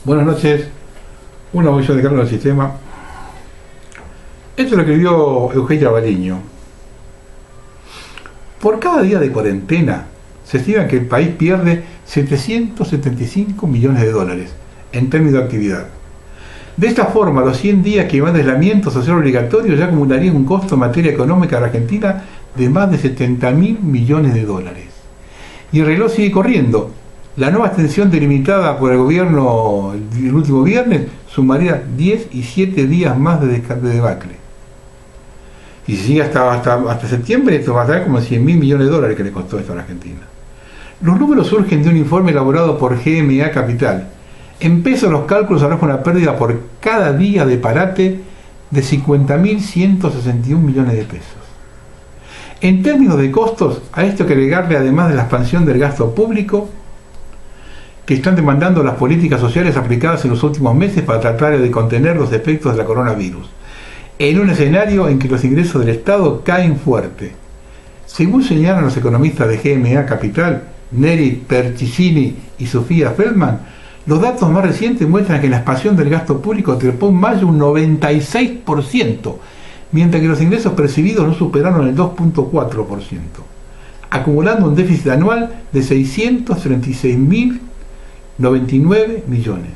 Buenas noches, una audición de Carlos del Sistema. Esto lo escribió Eugenia Baliño. Por cada día de cuarentena se estima que el país pierde 775 millones de dólares en términos de actividad. De esta forma, los 100 días que van de aislamiento social obligatorio ya acumularían un costo en materia económica de la Argentina de más de 70.000 millones de dólares. Y el reloj sigue corriendo. La nueva extensión delimitada por el gobierno el último viernes sumaría 10 y 7 días más de debacle. Y si sigue hasta septiembre, esto va a estar como 100.000 millones de dólares que le costó esto a la Argentina. Los números surgen de un informe elaborado por GMA Capital. En pesos los cálculos arrojan una pérdida por cada día de parate de 50.161 millones de pesos. En términos de costos, a esto hay que agregarle, además de la expansión del gasto público, que están demandando las políticas sociales aplicadas en los últimos meses para tratar de contener los efectos de la coronavirus, en un escenario en que los ingresos del Estado caen fuerte. Según señalan los economistas de GMA Capital, Neri Perticini y Sofía Feldman, los datos más recientes muestran que la expansión del gasto público trepó en mayo un 96%, mientras que los ingresos percibidos no superaron el 2.4%, acumulando un déficit anual de 636.099 millones.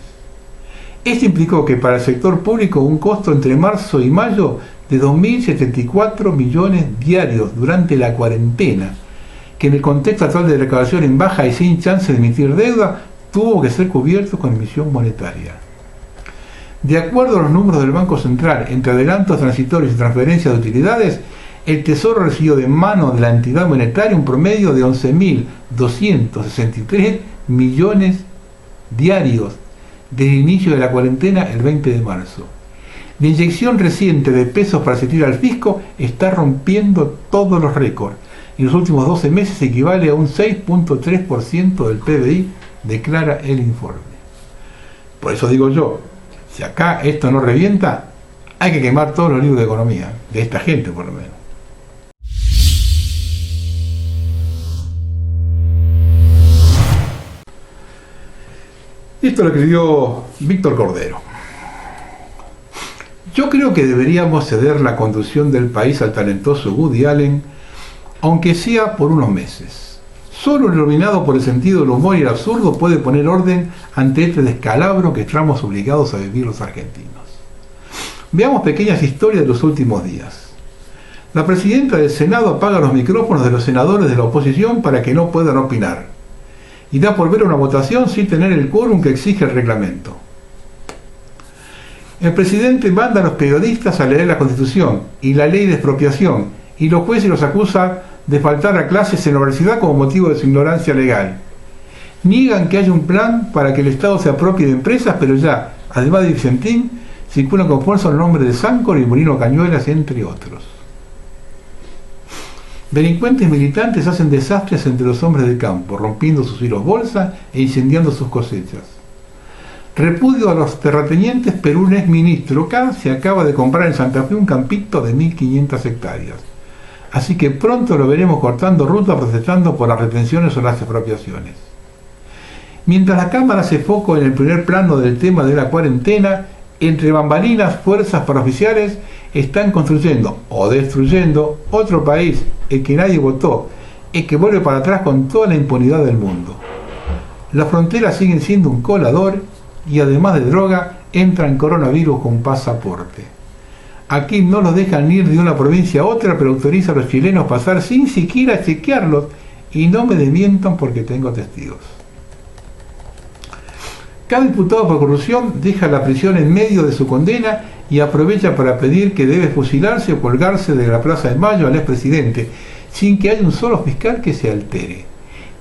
Esto implicó que para el sector público un costo entre marzo y mayo de 2.074 millones diarios durante la cuarentena, que en el contexto actual de recaudación en baja y sin chance de emitir deuda, tuvo que ser cubierto con emisión monetaria. De acuerdo a los números del Banco Central, entre adelantos transitorios y transferencias de utilidades, el Tesoro recibió de mano de la entidad monetaria un promedio de 11.263 millones diarios desde el inicio de la cuarentena el 20 de marzo. La inyección reciente de pesos para asistir al fisco está rompiendo todos los récords. En los últimos 12 meses equivale a un 6.3% del PBI, declara el informe. Por eso digo yo, si acá esto no revienta, hay que quemar todos los libros de economía, de esta gente por lo menos. Esto lo escribió Víctor Cordero. Yo creo que deberíamos ceder la conducción del país al talentoso Woody Allen, aunque sea por unos meses. Solo iluminado por el sentido del humor y el absurdo puede poner orden ante este descalabro que estamos obligados a vivir los argentinos. Veamos pequeñas historias de los últimos días. La presidenta del Senado apaga los micrófonos de los senadores de la oposición para que no puedan opinar, y da por ver una votación sin tener el quórum que exige el reglamento. El presidente manda a los periodistas a leer la Constitución y la ley de expropiación, y los jueces los acusan de faltar a clases en la universidad como motivo de su ignorancia legal. Niegan que haya un plan para que el Estado se apropie de empresas, pero ya, además de Vicentín, circulan con fuerza los nombres de Sancor y Molino Cañuelas, entre otros. Delincuentes militantes hacen desastres entre los hombres del campo, rompiendo sus hilos bolsa e incendiando sus cosechas. Repudio a los terratenientes, pero un exministro K se acaba de comprar en Santa Fe un campito de 1.500 hectáreas. Así que pronto lo veremos cortando ruta protestando por las retenciones o las expropiaciones. Mientras la Cámara hace foco en el primer plano del tema de la cuarentena, entre bambalinas, fuerzas paraoficiales están construyendo o destruyendo otro país, el que nadie votó, el que vuelve para atrás con toda la impunidad del mundo. Las fronteras siguen siendo un colador y además de droga, entran coronavirus con pasaporte. Aquí no los dejan ir de una provincia a otra, pero autoriza a los chilenos pasar sin siquiera chequearlos, y no me desmientan porque tengo testigos. Cada diputado por corrupción deja la prisión en medio de su condena y aprovecha para pedir que debe fusilarse o colgarse de la Plaza de Mayo al expresidente, sin que haya un solo fiscal que se altere,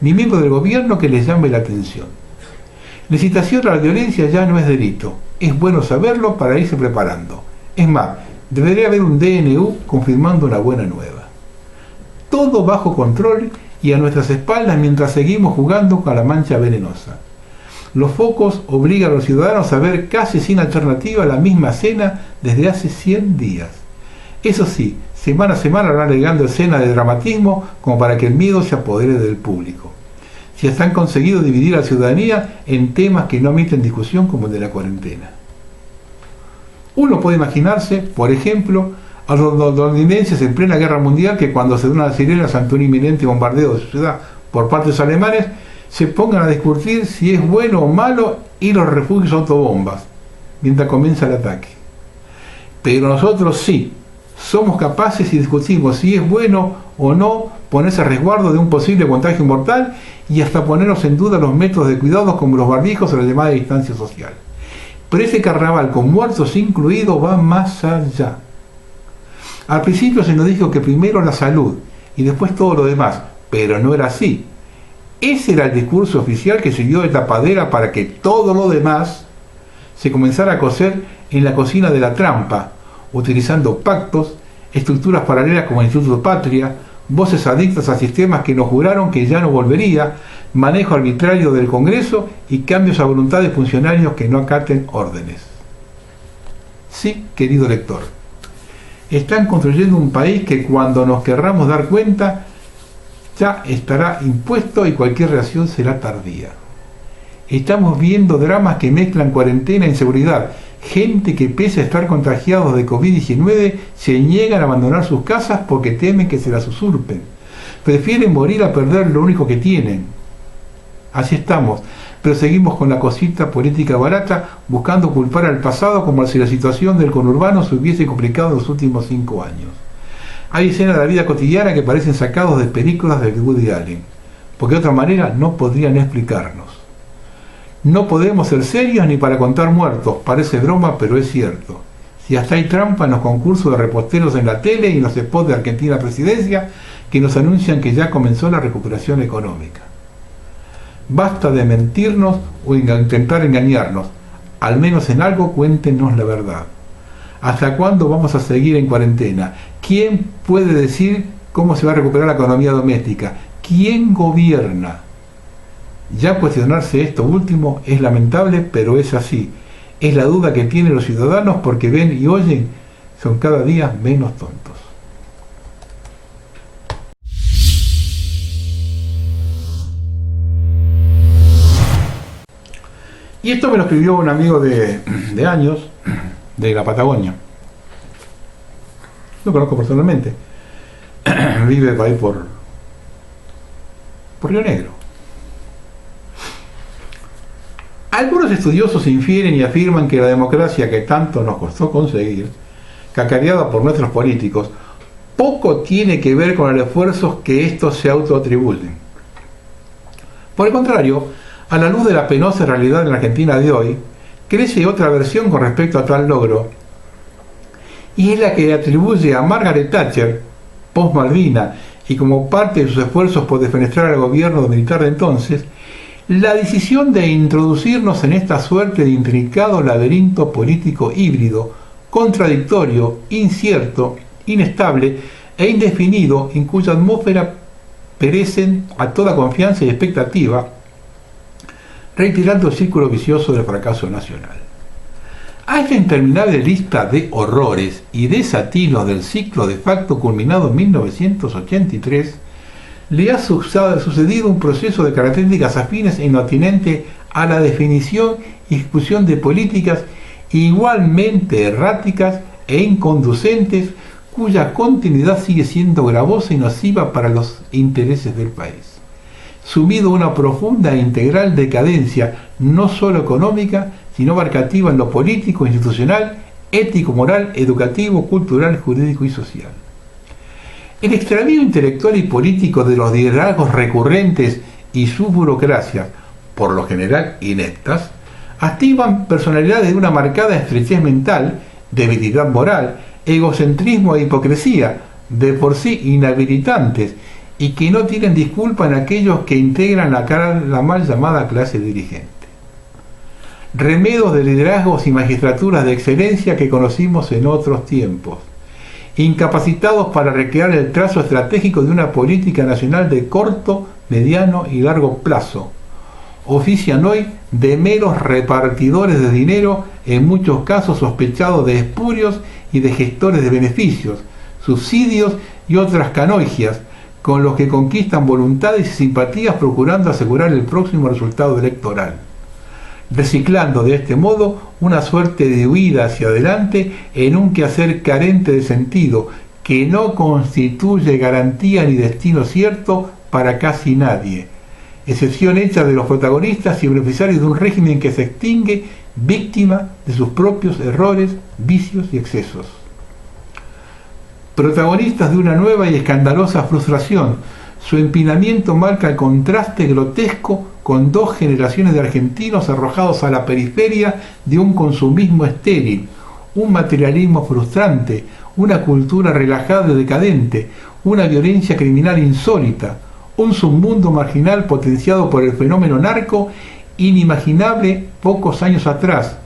ni miembro del gobierno que les llame la atención. La incitación a la violencia ya no es delito, es bueno saberlo para irse preparando. Es más, debería haber un DNU confirmando una buena nueva. Todo bajo control y a nuestras espaldas mientras seguimos jugando con la mancha venenosa. Los focos obligan a los ciudadanos a ver casi sin alternativa la misma escena desde hace 100 días. Eso sí, semana a semana van agregando escenas de dramatismo como para que el miedo se apodere del público. si hasta han conseguido dividir a la ciudadanía en temas que no admiten discusión como el de la cuarentena. Uno puede imaginarse, por ejemplo, a los londinenses en plena guerra mundial que cuando se dan las sirenas ante un inminente bombardeo de su ciudad por parte de los alemanes, se pongan a discutir si es bueno o malo ir a los refugios autobombas mientras comienza el ataque. Pero nosotros sí, somos capaces y discutimos si es bueno o no ponerse a resguardo de un posible contagio mortal y hasta ponernos en duda los métodos de cuidado como los barbijos o la llamada distancia social. Pero ese carnaval con muertos incluidos va más allá. Al principio se nos dijo que primero la salud y después todo lo demás, pero no era así. Ese era el discurso oficial que sirvió de tapadera para que todo lo demás se comenzara a cocer en la cocina de la trampa, utilizando pactos, estructuras paralelas como el Instituto Patria, voces adictas a sistemas que nos juraron que ya no volvería, manejo arbitrario del Congreso y cambios a voluntad de funcionarios que no acaten órdenes. Sí, querido lector, están construyendo un país que cuando nos querramos dar cuenta ya estará impuesto y cualquier reacción será tardía. Estamos viendo dramas que mezclan cuarentena e inseguridad, gente que pese a estar contagiados de COVID-19 se niegan a abandonar sus casas porque temen que se las usurpen. Prefieren morir a perder lo único que tienen. Así estamos, pero seguimos con la cosita política barata buscando culpar al pasado como si la situación del conurbano se hubiese complicado en los últimos 5 años. Hay escenas de la vida cotidiana que parecen sacados de películas de Woody Allen, porque de otra manera no podrían explicarnos. No podemos ser serios ni para contar muertos, parece broma, pero es cierto. Si hasta hay trampa en los concursos de reposteros en la tele y en los spots de Argentina Presidencia que nos anuncian que ya comenzó la recuperación económica. Basta de mentirnos o intentar engañarnos, al menos en algo cuéntenos la verdad. ¿Hasta cuándo vamos a seguir en cuarentena? ¿Quién puede decir cómo se va a recuperar la economía doméstica? ¿Quién gobierna? Ya cuestionarse esto último es lamentable, pero es así. Es la duda que tienen los ciudadanos porque ven y oyen, son cada día menos tontos. Y esto me lo escribió un amigo de años, de la Patagonia. Lo conozco personalmente. Vive ahí por Río Negro. Algunos estudiosos infieren y afirman que la democracia que tanto nos costó conseguir, cacareada por nuestros políticos, poco tiene que ver con los esfuerzos que estos se autoatribuyen. Por el contrario, a la luz de la penosa realidad en la Argentina de hoy, crece otra versión con respecto a tal logro, y es la que atribuye a Margaret Thatcher, post-Malvina, y como parte de sus esfuerzos por defenestrar al gobierno militar de entonces, la decisión de introducirnos en esta suerte de intrincado laberinto político híbrido, contradictorio, incierto, inestable e indefinido, en cuya atmósfera perecen a toda confianza y expectativa, reiterando el círculo vicioso del fracaso nacional. A esta interminable lista de horrores y desatinos del ciclo de facto culminado en 1983, le ha sucedido un proceso de características afines en lo atinente a la definición y ejecución de políticas igualmente erráticas e inconducentes, cuya continuidad sigue siendo gravosa y nociva para los intereses del país. Sumido en una profunda e integral decadencia, no solo económica, sino abarcativa en lo político, institucional, ético, moral, educativo, cultural, jurídico y social. El extravío intelectual y político de los liderazgos recurrentes y sus burocracias, por lo general ineptas, activan personalidades de una marcada estrechez mental, debilidad moral, egocentrismo e hipocresía, de por sí inhabilitantes, y que no tienen disculpa en aquellos que integran la mal llamada clase dirigente. Remedos de liderazgos y magistraturas de excelencia que conocimos en otros tiempos, incapacitados para recrear el trazo estratégico de una política nacional de corto, mediano y largo plazo, ofician hoy de meros repartidores de dinero, en muchos casos sospechados de espurios y de gestores de beneficios, subsidios y otras canoigias, con los que conquistan voluntades y simpatías procurando asegurar el próximo resultado electoral, reciclando de este modo una suerte de huida hacia adelante en un quehacer carente de sentido que no constituye garantía ni destino cierto para casi nadie, excepción hecha de los protagonistas y beneficiarios de un régimen que se extingue víctima de sus propios errores, vicios y excesos. Protagonistas de una nueva y escandalosa frustración, su empinamiento marca el contraste grotesco con dos generaciones de argentinos arrojados a la periferia de un consumismo estéril, un materialismo frustrante, una cultura relajada y decadente, una violencia criminal insólita, un submundo marginal potenciado por el fenómeno narco inimaginable pocos años atrás,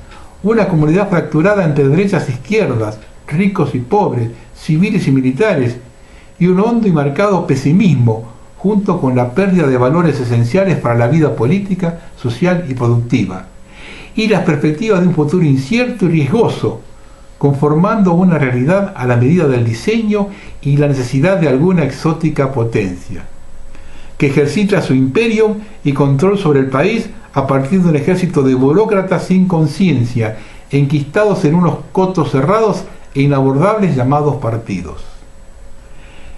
una comunidad fracturada entre derechas e izquierdas, ricos y pobres, civiles y militares, y un hondo y marcado pesimismo, junto con la pérdida de valores esenciales para la vida política, social y productiva, y las perspectivas de un futuro incierto y riesgoso, conformando una realidad a la medida del diseño y la necesidad de alguna exótica potencia, que ejercita su imperio y control sobre el país a partir de un ejército de burócratas sin conciencia, enquistados en unos cotos cerrados e inabordables llamados partidos.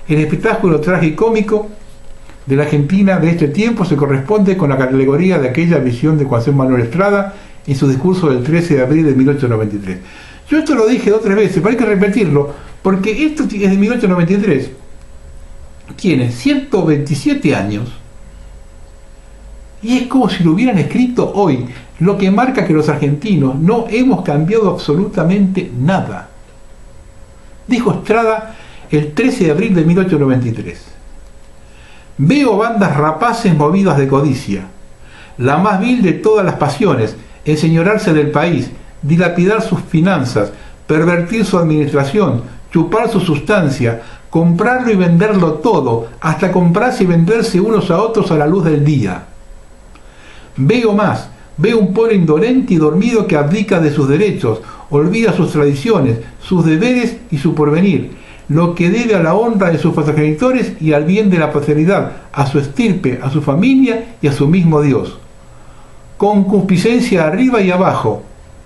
El espectáculo tragicómico de la Argentina de este tiempo se corresponde con la categoría de aquella visión de Juan Manuel Estrada en su discurso del 13 de abril de 1893. Yo esto lo dije 2 o 3 veces, pero hay que repetirlo, porque esto es de 1893. Tiene 127 años y es como si lo hubieran escrito hoy, lo que marca que los argentinos no hemos cambiado absolutamente nada. Dijo Estrada el 13 de abril de 1893. Veo bandas rapaces movidas de codicia, la más vil de todas las pasiones, enseñorarse del país, dilapidar sus finanzas, pervertir su administración, chupar su sustancia, comprarlo y venderlo todo, hasta comprarse y venderse unos a otros a la luz del día. Veo más, veo un pueblo indolente y dormido que abdica de sus derechos, olvida sus tradiciones, sus deberes y su porvenir, lo que debe a la honra de sus progenitores y al bien de la posteridad, a su estirpe, a su familia y a su mismo Dios. Concupiscencia arriba y abajo,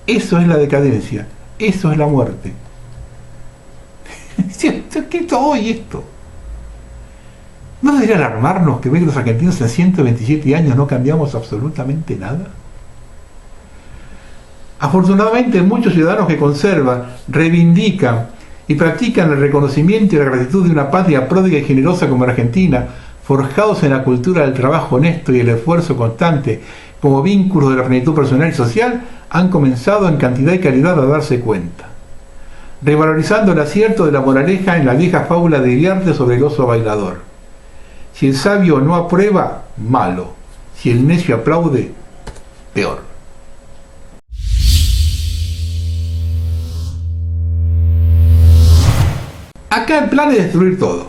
eso es la decadencia, eso es la muerte. ¿Qué es hoy esto? ¿No debería alarmarnos que ven que los argentinos en 127 años no cambiamos absolutamente nada? Afortunadamente, muchos ciudadanos que conservan, reivindican y practican el reconocimiento y la gratitud de una patria pródiga y generosa como Argentina, forjados en la cultura del trabajo honesto y el esfuerzo constante como vínculos de la plenitud personal y social, han comenzado en cantidad y calidad a darse cuenta, revalorizando el acierto de la moraleja en la vieja fábula de Iriarte sobre el oso bailador. Si el sabio no aprueba, malo. Si el necio aplaude, peor. Acá el plan es destruir todo.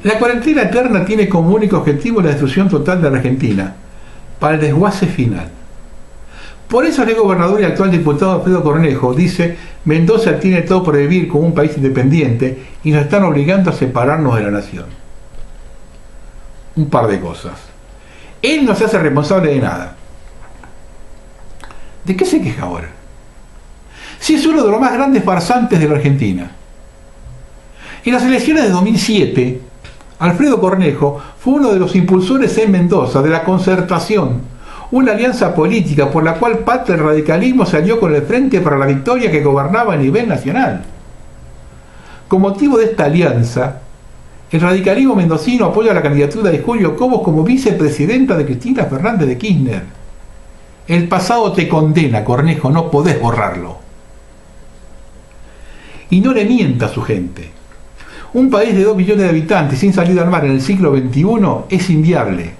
La cuarentena eterna tiene como único objetivo la destrucción total de la Argentina, para el desguace final. Por eso el gobernador y actual diputado Alfredo Cornejo dice: Mendoza tiene todo por vivir como un país independiente y nos están obligando a separarnos de la nación. Un par de cosas. Él no se hace responsable de nada. ¿De qué se queja ahora? Si es uno de los más grandes farsantes de la Argentina. En las elecciones de 2007, Alfredo Cornejo fue uno de los impulsores en Mendoza de la Concertación, una alianza política por la cual parte del radicalismo salió con el Frente para la Victoria que gobernaba a nivel nacional. Con motivo de esta alianza, el radicalismo mendocino apoya la candidatura de Julio Cobos como vicepresidenta de Cristina Fernández de Kirchner. El pasado te condena, Cornejo, no podés borrarlo. Y no le mienta a su gente. Un país de 2 millones de habitantes sin salida al mar en el siglo XXI es inviable.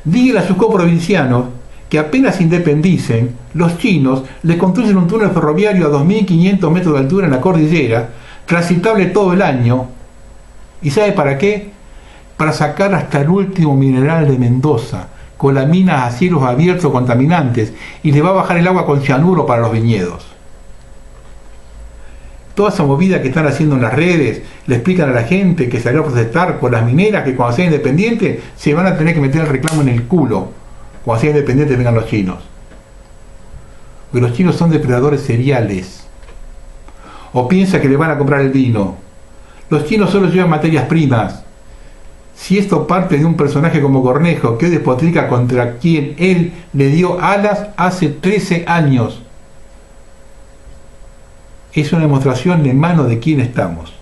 Díganle a sus coprovincianos que apenas independicen, los chinos les construyen un túnel ferroviario a 2.500 metros de altura en la cordillera, transitable todo el año. ¿Y sabe para qué? Para sacar hasta el último mineral de Mendoza, con las minas a cielos abiertos contaminantes, y le va a bajar el agua con cianuro para los viñedos. Toda esa movida que están haciendo en las redes, le explican a la gente que salió a protestar por las mineras, que cuando sean independientes se van a tener que meter el reclamo en el culo. Cuando sean independientes vengan los chinos. Porque los chinos son depredadores seriales. O piensa que le van a comprar el vino. Los chinos solo llevan materias primas. Si esto parte de un personaje como Cornejo, que hoy despotrica contra quien él le dio alas hace 13 años, es una demostración de mano de quién estamos.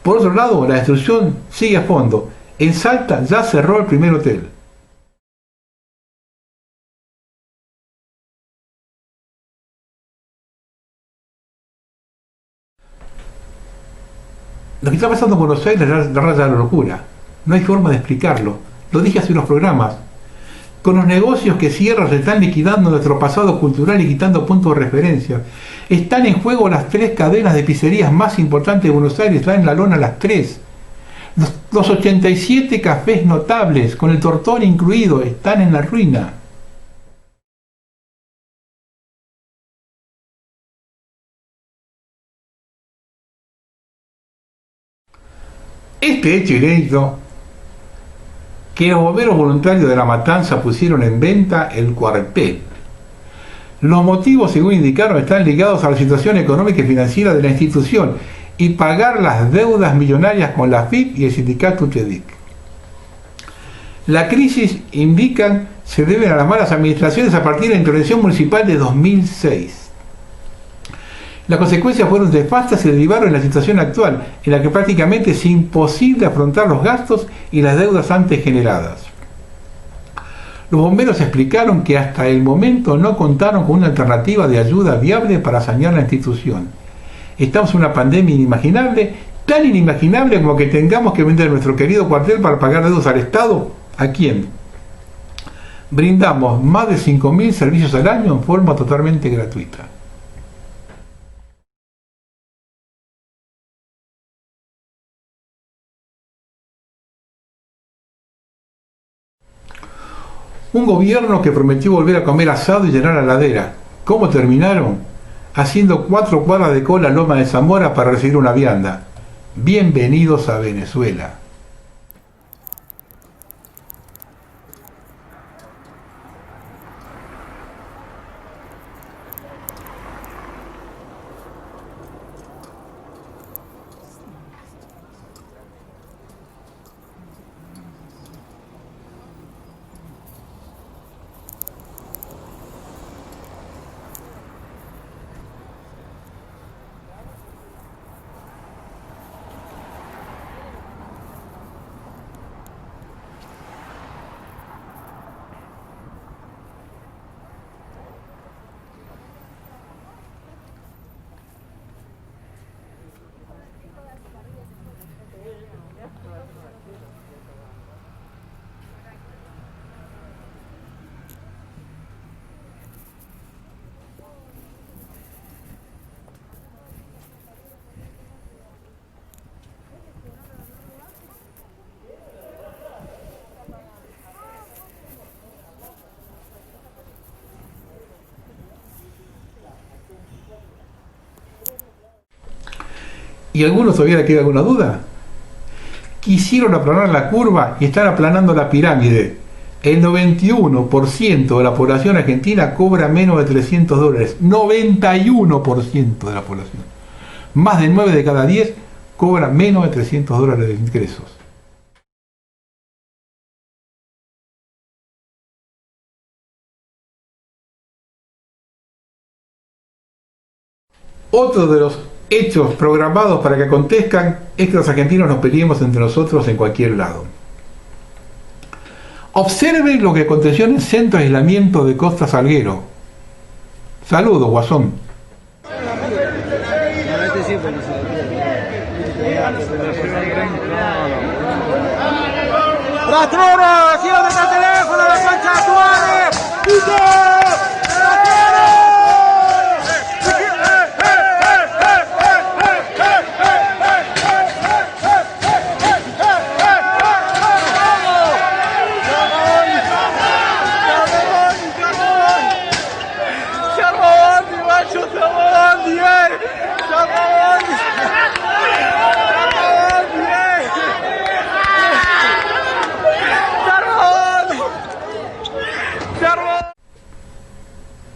Por otro lado, la destrucción sigue a fondo. En Salta ya cerró el primer hotel. Lo que está pasando en Buenos Aires es la raya de la locura. No hay forma de explicarlo. Lo dije hace unos programas. Con los negocios que cierran se están liquidando nuestro pasado cultural y quitando puntos de referencia. Están en juego las 3 cadenas de pizzerías más importantes de Buenos Aires. Están en la lona las 3. Los 87 cafés notables, con el Tortón incluido, están en la ruina. Este hecho inédito, que los bomberos voluntarios de La Matanza pusieron en venta el cuartel. Los motivos, según indicaron, están ligados a la situación económica y financiera de la institución y pagar las deudas millonarias con la AFIP y el sindicato UTEDIC. La crisis, indican, se debe a las malas administraciones a partir de la intervención municipal de 2006. Las consecuencias fueron nefastas y derivaron en la situación actual, en la que prácticamente es imposible afrontar los gastos y las deudas antes generadas. Los bomberos explicaron que hasta el momento no contaron con una alternativa de ayuda viable para sanear la institución. Estamos en una pandemia inimaginable, tan inimaginable como que tengamos que vender nuestro querido cuartel para pagar deudas al Estado. ¿A quién? Brindamos más de 5.000 servicios al año en forma totalmente gratuita. Un gobierno que prometió volver a comer asado y llenar la heladera. ¿Cómo terminaron? Haciendo 4 cuadras de cola a Loma de Zamora para recibir una vianda. Bienvenidos a Venezuela. ¿Y a algunos todavía le queda alguna duda? Quisieron aplanar la curva y están aplanando la pirámide. El 91% de la población argentina cobra menos de $300. 91% de la población. Más de 9 de cada 10 cobra menos de $300 de ingresos. Otro de los hechos programados para que acontezcan es que los argentinos nos peleemos entre nosotros en cualquier lado. Observen lo que aconteció en el centro de aislamiento de Costa Salguero. Saludos, Guasón. ¡Rastrero! ¡Sigo de el teléfono! ¡La concha de tu madre! ¡Charmón, mi macho, sabor!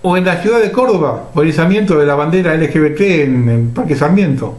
O en la ciudad de Córdoba, por el izamiento de la bandera LGBT en Parque Sarmiento.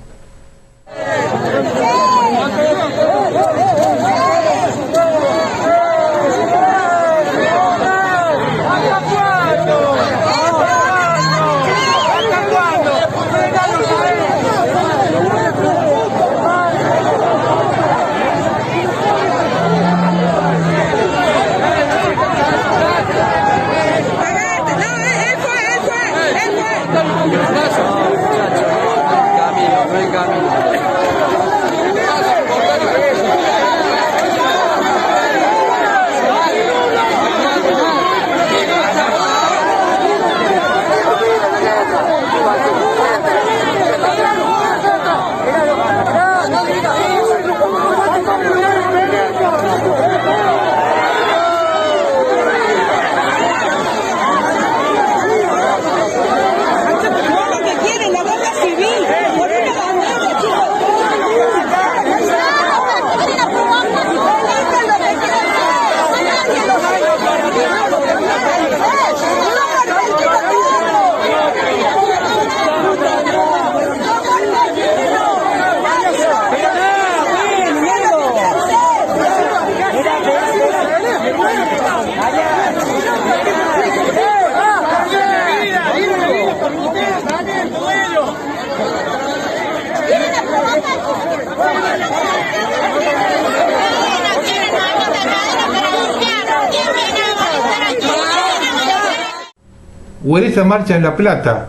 O en esa marcha en La Plata,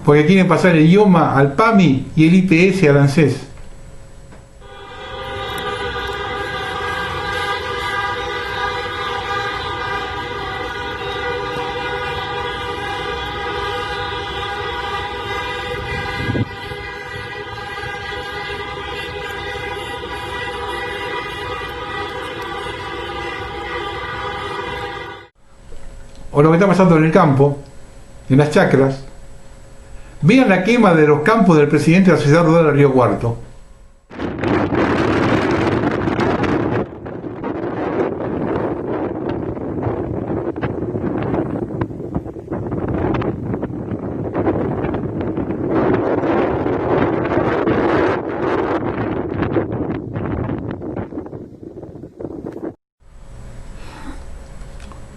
porque quieren pasar el IOMA al PAMI y el IPS al ANSES. O lo que está pasando en el campo, en las chacras. Vean la quema de los campos del presidente de la Sociedad Rural de Río Cuarto.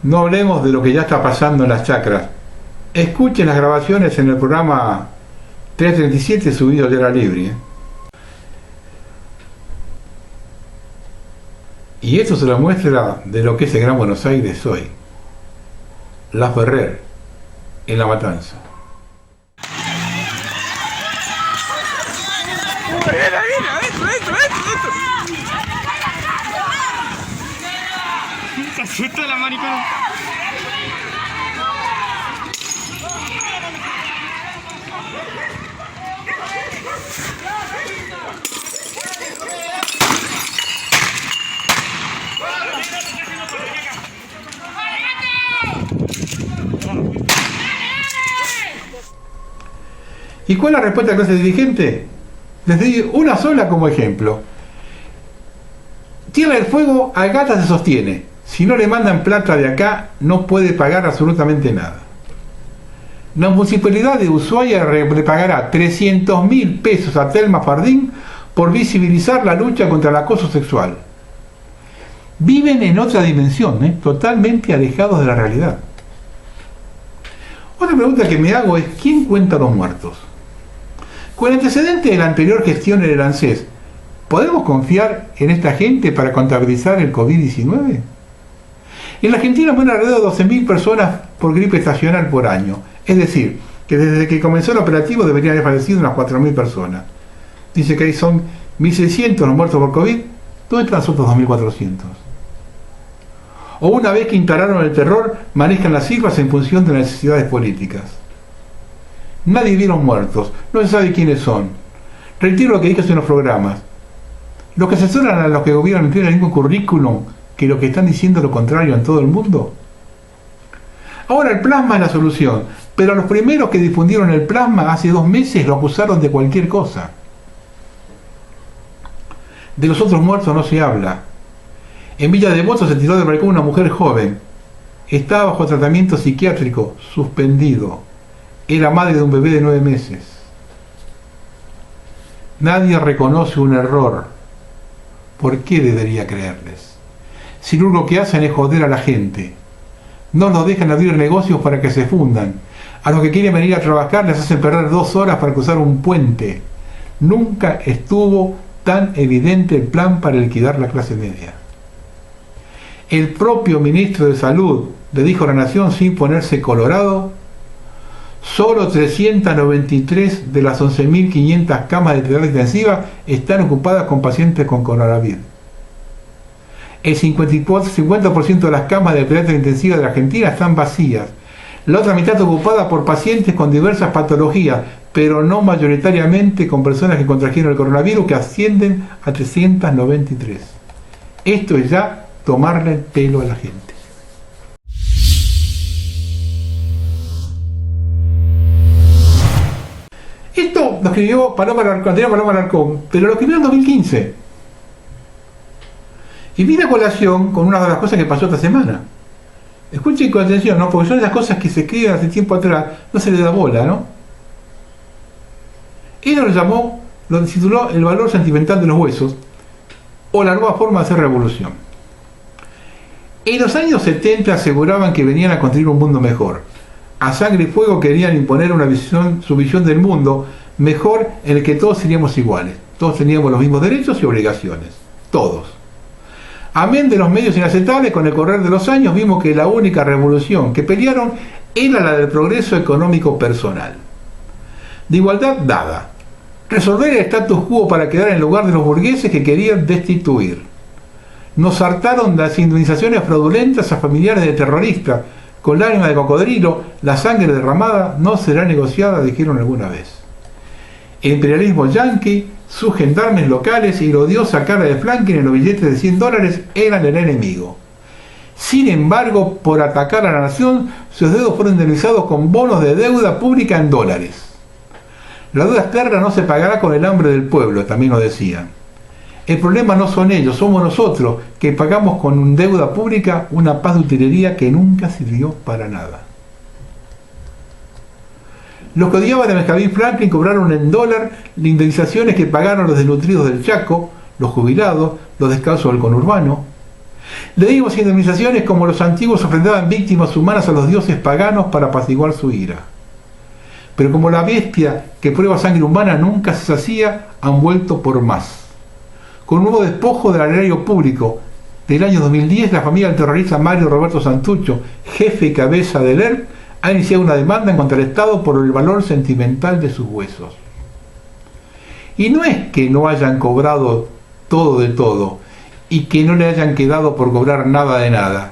No hablemos de lo que ya está pasando en las chacras. Escuchen las grabaciones en el programa 337 subido de la Libre. Y esto se lo muestra de lo que es el Gran Buenos Aires hoy. La Ferrer, en La Matanza. Se asusta la maricona. ¿Y cuál es la respuesta de la clase dirigente? Les doy una sola como ejemplo. Tierra del Fuego a Gata se sostiene. Si no le mandan plata de acá, no puede pagar absolutamente nada. La municipalidad de Ushuaia le pagará 300.000 pesos a Telma Fardín por visibilizar la lucha contra el acoso sexual. Viven en otra dimensión, totalmente alejados de la realidad. Otra pregunta que me hago es, ¿quién cuenta los muertos? Con el antecedente de la anterior gestión en el ANSES, ¿podemos confiar en esta gente para contabilizar el COVID-19? En la Argentina mueren alrededor de 12.000 personas por gripe estacional por año. Es decir, que desde que comenzó el operativo deberían haber fallecido unas 4.000 personas. Dice que ahí son 1.600 los muertos por COVID. ¿Dónde están los otros 2.400? O una vez que instalaron el terror, manejan las cifras en función de las necesidades políticas. Nadie vio los muertos, no se sabe quiénes son. Retiro lo que dije en los programas. Los que asesoran a los que gobiernan tienen el mismo currículum que los que están diciendo lo contrario en todo el mundo. Ahora el plasma es la solución, pero a los primeros que difundieron el plasma hace 2 meses lo acusaron de cualquier cosa. De los otros muertos no se habla. En Villa Devoto se tiró del balcón una mujer joven. Estaba bajo tratamiento psiquiátrico, suspendido. Era madre de un bebé de 9 meses. Nadie reconoce un error. ¿Por qué debería creerles? Si lo único que hacen es joder a la gente. No nos dejan abrir negocios para que se fundan. A los que quieren venir a trabajar les hacen perder 2 horas para cruzar un puente. Nunca estuvo tan evidente el plan para liquidar la clase media. El propio ministro de Salud le dijo a la Nación sin ponerse colorado: solo 393 de las 11.500 camas de terapia intensiva están ocupadas con pacientes con coronavirus. El 50% de las camas de terapia intensiva de la Argentina están vacías. La otra mitad está ocupada por pacientes con diversas patologías, pero no mayoritariamente con personas que contrajeron el coronavirus, que ascienden a 393. Esto es ya tomarle el pelo a la gente. Esto lo escribió Paloma Alarcón, pero lo escribió en 2015. Y viene a colación con una de las cosas que pasó esta semana. Escuchen con atención, ¿no? Porque son esas cosas que se escriben hace tiempo atrás, no se le da bola, ¿no? Él lo llamó, lo tituló El valor sentimental de los huesos, o la nueva forma de hacer revolución. En los años 70 aseguraban que venían a construir un mundo mejor. A sangre y fuego querían imponer su visión del mundo mejor, en el que todos seríamos iguales. Todos teníamos los mismos derechos y obligaciones. Todos. Amén de los medios inaceptables, con el correr de los años vimos que la única revolución que pelearon era la del progreso económico personal. De igualdad dada. Resolver el status quo para quedar en lugar de los burgueses que querían destituir. Nos hartaron de las indemnizaciones fraudulentas a familiares de terroristas. Con lágrimas de cocodrilo, la sangre derramada no será negociada, dijeron alguna vez. El imperialismo yanqui, sus gendarmes locales y la odiosa cara de Franklin en los billetes de $100 eran el enemigo. Sin embargo, por atacar a la nación, sus deudos fueron indemnizados con bonos de deuda pública en dólares. La deuda externa no se pagará con el hambre del pueblo, también lo decían. El problema no son ellos, somos nosotros, que pagamos con deuda pública una paz de utilería que nunca sirvió para nada. Los que odiaban a Benjamin Franklin cobraron en dólar las indemnizaciones que pagaron los desnutridos del Chaco, los jubilados, los descalzos del conurbano. Le dimos indemnizaciones como los antiguos ofrendaban víctimas humanas a los dioses paganos para apaciguar su ira. Pero como la bestia que prueba sangre humana nunca se sacía, han vuelto por más. Con un nuevo despojo del erario público del año 2010, la familia del terrorista Mario Roberto Santucho, jefe y cabeza del ERP, ha iniciado una demanda en contra del Estado por el valor sentimental de sus huesos. Y no es que no hayan cobrado todo de todo y que no le hayan quedado por cobrar nada de nada.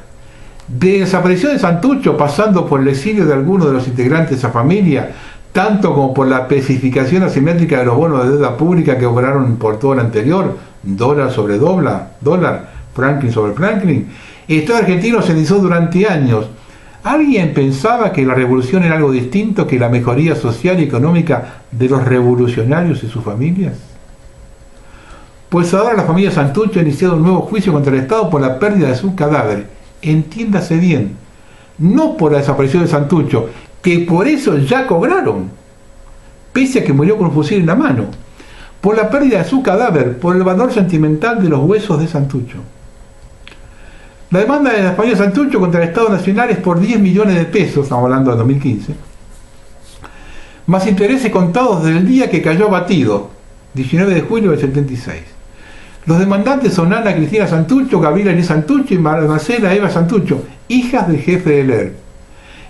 De desaparición de Santucho, pasando por el exilio de algunos de los integrantes de esa familia, tanto como por la especificación asimétrica de los bonos de deuda pública que cobraron por todo lo anterior, dólar sobre dólar, Franklin sobre Franklin, el Estado argentino se indizó durante años. ¿Alguien pensaba que la revolución era algo distinto que la mejoría social y económica de los revolucionarios y sus familias? Pues ahora la familia Santucho ha iniciado un nuevo juicio contra el Estado por la pérdida de su cadáver. Entiéndase bien, no por la desaparición de Santucho, que por eso ya cobraron, pese a que murió con un fusil en la mano, por la pérdida de su cadáver, por el valor sentimental de los huesos de Santucho. La demanda de la familia Santucho contra el Estado Nacional es por 10 millones de pesos, estamos hablando de 2015, más intereses contados desde el día que cayó abatido, 19 de julio del 76. Los demandantes son Ana Cristina Santucho, Gabriela Inés Santucho y Marcela Eva Santucho, hijas del jefe del ERP.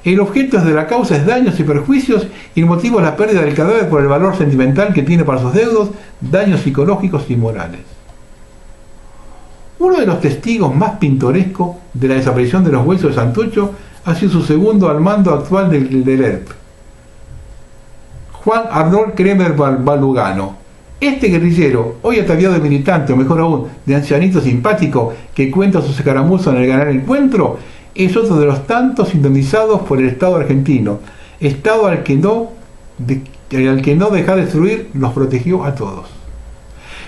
El objeto de la causa es daños y perjuicios y el motivo es la pérdida del cadáver por el valor sentimental que tiene para sus deudos, daños psicológicos y morales. Uno de los testigos más pintorescos de la desaparición de los huesos de Santucho ha sido su segundo al mando actual del ERP, Juan Arnold Kremer Balugano. Este guerrillero, hoy ataviado de militante, o mejor aún, de ancianito simpático que cuenta sus escaramuzas en el ganar encuentro, es otro de los tantos indemnizados por el Estado argentino, Estado al que no dejar destruir los protegió a todos.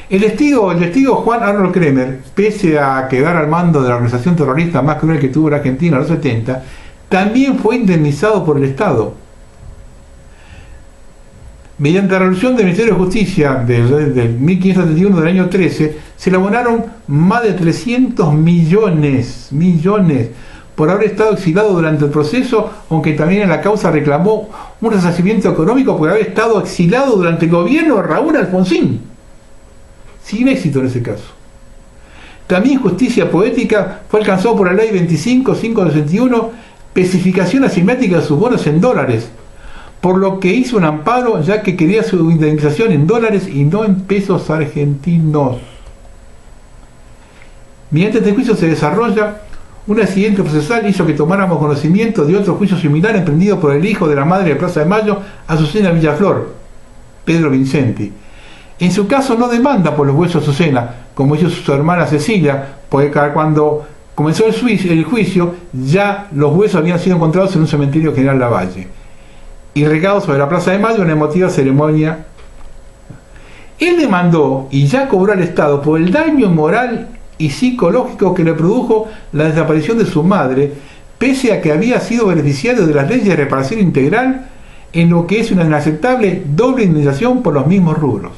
El testigo Juan Arnold Kremer, pese a quedar al mando de la organización terrorista más cruel que tuvo la Argentina en los 70, también fue indemnizado por el Estado. Mediante la resolución del Ministerio de Justicia del 1571 del año 13, se le abonaron más de 300 millones por haber estado exilado durante el proceso, aunque también en la causa reclamó un resarcimiento económico por haber estado exilado durante el gobierno de Raúl Alfonsín. Sin éxito en ese caso. También justicia poética fue alcanzado por la ley 25.561, especificación asimétrica de sus bonos en dólares, por lo que hizo un amparo ya que quería su indemnización en dólares y no en pesos argentinos. Mediante este juicio se desarrolla un accidente procesal hizo que tomáramos conocimiento de otro juicio similar emprendido por el hijo de la madre de Plaza de Mayo, Azucena Villaflor, Pedro Vincenti. En su caso no demanda por los huesos de Azucena, como hizo su hermana Cecilia, porque cuando comenzó el juicio ya los huesos habían sido encontrados en un cementerio General Lavalle y regados sobre la Plaza de Mayo en una emotiva ceremonia. Él demandó y ya cobró al Estado por el daño moral y psicológico que le produjo la desaparición de su madre, pese a que había sido beneficiario de las leyes de reparación integral, en lo que es una inaceptable doble indemnización por los mismos rubros.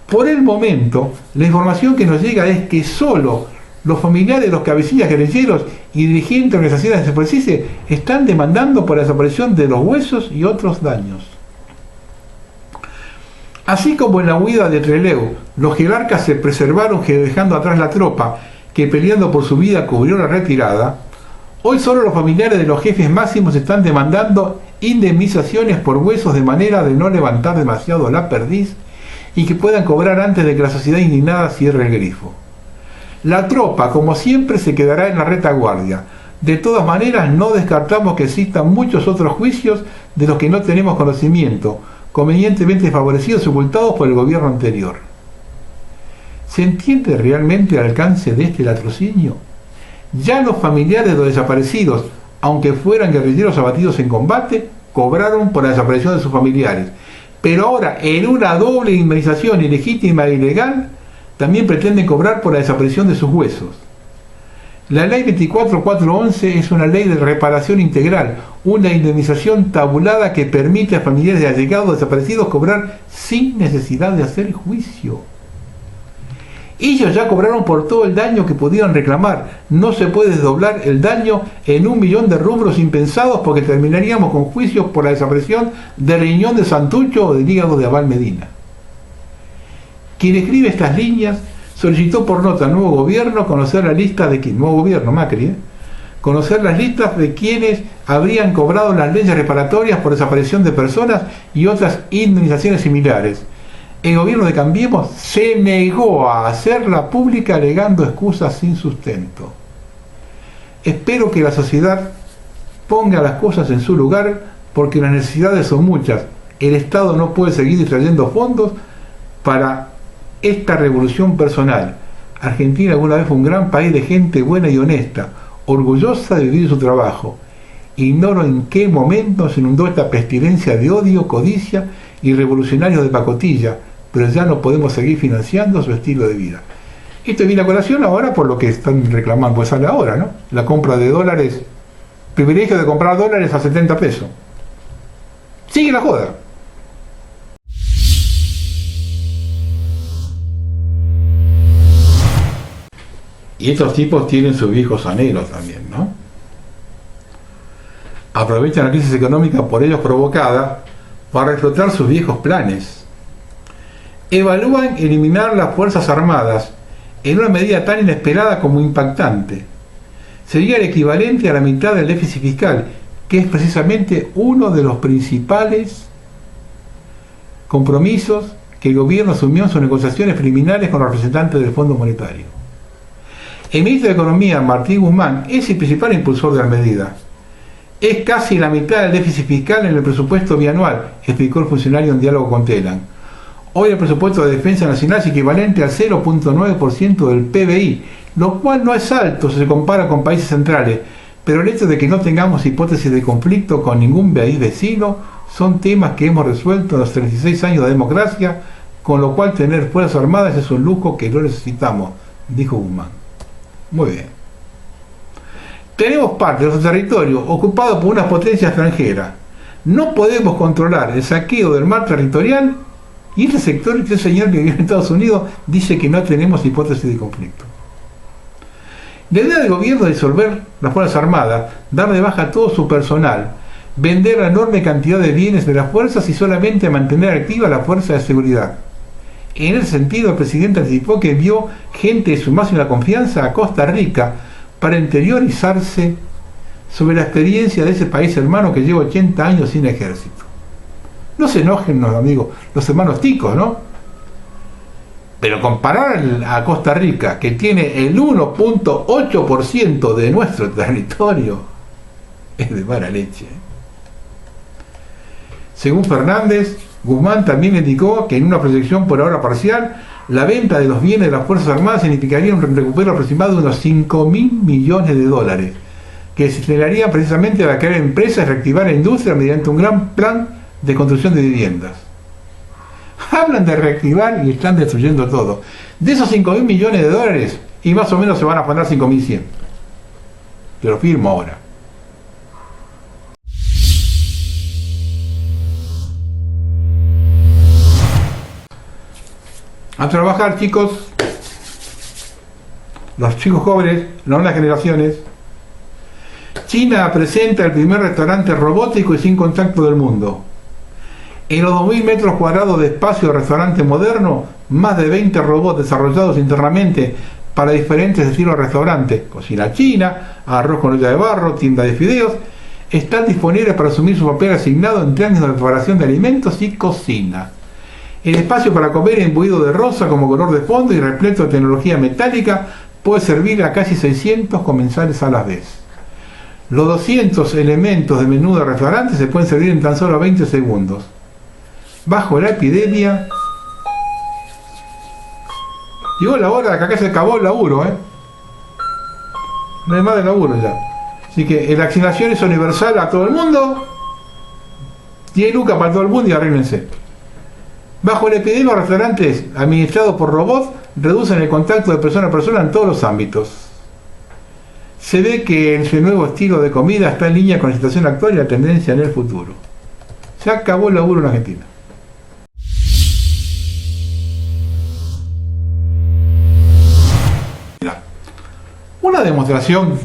Por el momento, la información que nos llega es que solo los familiares de los cabecillas guerrilleros y dirigentes de organizaciones desaparecidas están demandando por la desaparición de los huesos y otros daños. Así como en la huida de Trelew, los jerarcas se preservaron dejando atrás la tropa que peleando por su vida cubrió la retirada, hoy solo los familiares de los jefes máximos están demandando indemnizaciones por huesos de manera de no levantar demasiado la perdiz y que puedan cobrar antes de que la sociedad indignada cierre el grifo. La tropa, como siempre, se quedará en la retaguardia. De todas maneras, no descartamos que existan muchos otros juicios de los que no tenemos conocimiento, convenientemente favorecidos y ocultados por el gobierno anterior. ¿Se entiende realmente el alcance de este latrocinio? Ya los familiares de los desaparecidos, aunque fueran guerrilleros abatidos en combate, cobraron por la desaparición de sus familiares, pero ahora en una doble indemnización ilegítima e ilegal, también pretenden cobrar por la desaparición de sus huesos. La ley 24411 es una ley de reparación integral, una indemnización tabulada que permite a familiares de allegados desaparecidos cobrar sin necesidad de hacer juicio. Ellos ya cobraron por todo el daño que pudieron reclamar. No se puede desdoblar el daño en 1 millón de rubros impensados porque terminaríamos con juicios por la desaparición de riñón de Santucho o del hígado de Abal Medina. Quien escribe estas líneas solicitó por nota al nuevo gobierno conocer la lista de quien, nuevo gobierno Macri, conocer las listas de quienes habrían cobrado las leyes reparatorias por desaparición de personas y otras indemnizaciones similares. El gobierno de Cambiemos se negó a hacerla pública alegando excusas sin sustento. Espero que la sociedad ponga las cosas en su lugar porque las necesidades son muchas. El Estado no puede seguir distrayendo fondos para esta revolución personal. Argentina alguna vez fue un gran país de gente buena y honesta, orgullosa de vivir su trabajo. Ignoro en qué momento se inundó esta pestilencia de odio, codicia y revolucionarios de pacotilla, pero ya no podemos seguir financiando su estilo de vida. Esto viene a colación ahora por lo que están reclamando, pues sale ahora, ¿no? La compra de dólares, privilegio de comprar dólares a 70 pesos. Sigue la joda. Y estos tipos tienen sus viejos anhelos también, ¿no? Aprovechan la crisis económica por ellos provocada para explotar sus viejos planes. Evalúan eliminar las Fuerzas Armadas en una medida tan inesperada como impactante. Sería el equivalente a la mitad del déficit fiscal, que es precisamente uno de los principales compromisos que el gobierno asumió en sus negociaciones preliminares con los representantes del Fondo Monetario. El ministro de Economía, Martín Guzmán, es el principal impulsor de la medida. Es casi la mitad del déficit fiscal en el presupuesto bianual, explicó el funcionario en diálogo con Telam. Hoy el presupuesto de defensa nacional es equivalente al 0.9% del PBI, lo cual no es alto si se compara con países centrales, pero el hecho de que no tengamos hipótesis de conflicto con ningún país vecino son temas que hemos resuelto en los 36 años de democracia con lo cual tener Fuerzas Armadas es un lujo que no necesitamos, dijo Guzmán. Muy bien. Tenemos parte de nuestro territorio ocupado por una potencia extranjera. No podemos controlar el saqueo del mar territorial y este sector, este señor que vive en Estados Unidos, dice que no tenemos hipótesis de conflicto. La idea del gobierno de disolver las Fuerzas Armadas, dar de baja todo su personal, vender la enorme cantidad de bienes de las fuerzas y solamente mantener activa la fuerza de seguridad. En ese sentido, el presidente anticipó que envió gente de su máxima confianza a Costa Rica para interiorizarse sobre la experiencia de ese país hermano que lleva 80 años sin ejército. No se enojen los amigos, los hermanos ticos, ¿no? Pero comparar a Costa Rica, que tiene el 1.8% de nuestro territorio, es de mala leche. Según Fernández, Guzmán también indicó que en una proyección por ahora parcial, la venta de los bienes de las Fuerzas Armadas significaría un recupero aproximado de unos 5.000 millones de dólares, que se destinarían precisamente a crear empresas y reactivar la industria mediante un gran plan de construcción de viviendas. Hablan de reactivar y están destruyendo todo. De esos 5.000 millones de dólares, y más o menos se van a poner 5.100. Te lo firmo ahora. A trabajar, chicos, los chicos jóvenes, las nuevas generaciones. China presenta el primer restaurante robótico y sin contacto del mundo. En los 2.000 metros cuadrados de espacio de restaurante moderno, más de 20 robots desarrollados internamente para diferentes estilos de restaurante, cocina china, arroz con olla de barro, tienda de fideos, están disponibles para asumir su papel asignado en términos de preparación de alimentos y cocina. El espacio para comer imbuido de rosa como color de fondo y repleto de tecnología metálica puede servir a casi 600 comensales a la vez. Los 200 elementos de menú de restaurante se pueden servir en tan solo 20 segundos. Bajo la epidemia, llegó la hora de que acá se acabó el laburo, no hay más de laburo ya. Así que la vaccinación es universal a todo el mundo, 10 lucas para todo el mundo y arréglense. Bajo la epidemia, los restaurantes administrados por robots reducen el contacto de persona a persona en todos los ámbitos. Se ve que ese nuevo estilo de comida está en línea con la situación actual y la tendencia en el futuro. Se acabó el laburo en Argentina. Una demostración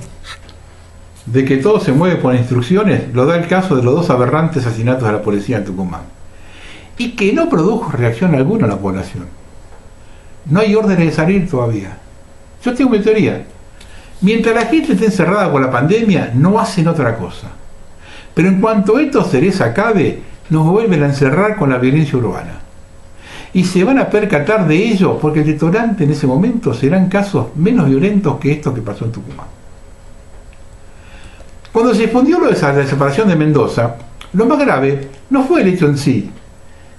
de que todo se mueve por instrucciones lo da el caso de los dos aberrantes asesinatos de la policía en Tucumán, y que no produjo reacción alguna en la población. No hay órdenes de salir todavía. Yo tengo mi teoría. Mientras la gente esté encerrada por la pandemia, no hacen otra cosa. Pero en cuanto esto se acabe, nos vuelven a encerrar con la violencia urbana. Y se van a percatar de ello porque el detonante en ese momento serán casos menos violentos que esto que pasó en Tucumán. Cuando se difundió lo de la separación de Mendoza, lo más grave no fue el hecho en sí,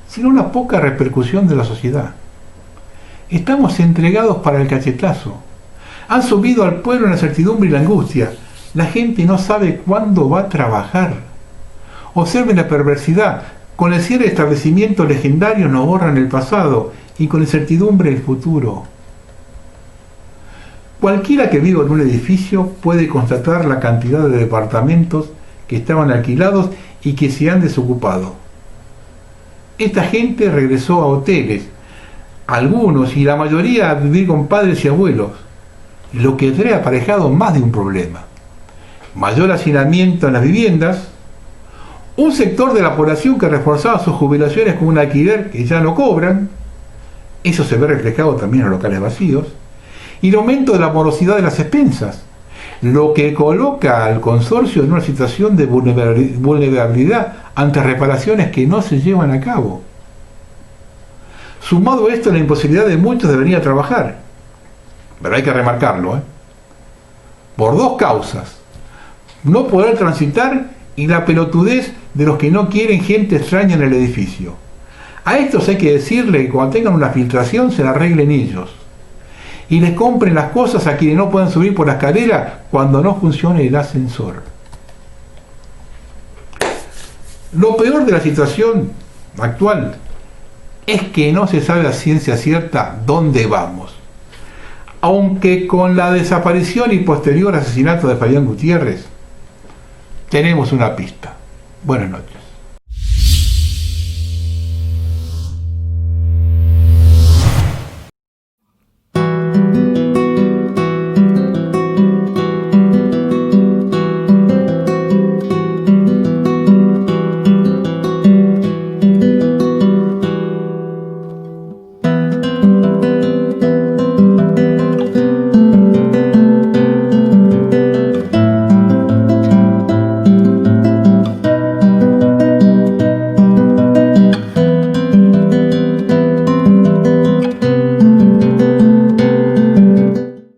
sino una poca repercusión de la sociedad. Estamos entregados para el cachetazo. Han subido al pueblo la certidumbre y la angustia. La gente no sabe cuándo va a trabajar. Observen la perversidad. Con el cierre de establecimientos legendarios nos borran el pasado y con incertidumbre el futuro. Cualquiera que viva en un edificio puede constatar la cantidad de departamentos que estaban alquilados y que se han desocupado. Esta gente regresó a hoteles, algunos y la mayoría a vivir con padres y abuelos, lo que trae aparejado más de un problema: mayor hacinamiento en las viviendas, un sector de la población que reforzaba sus jubilaciones con un alquiler que ya no cobran, eso se ve reflejado también en los locales vacíos, y el aumento de la morosidad de las expensas, lo que coloca al consorcio en una situación de vulnerabilidad ante reparaciones que no se llevan a cabo. Sumado esto a la imposibilidad de muchos de venir a trabajar, pero hay que remarcarlo, por dos causas: no poder transitar y la pelotudez de los que no quieren gente extraña en el edificio. A estos hay que decirle que cuando tengan una filtración se la arreglen ellos y les compren las cosas a quienes no puedan subir por la escalera cuando no funcione el ascensor. Lo peor de la situación actual es que no se sabe a ciencia cierta dónde vamos. Aunque con la desaparición y posterior asesinato de Fabián Gutiérrez, tenemos una pista. Buenas noches.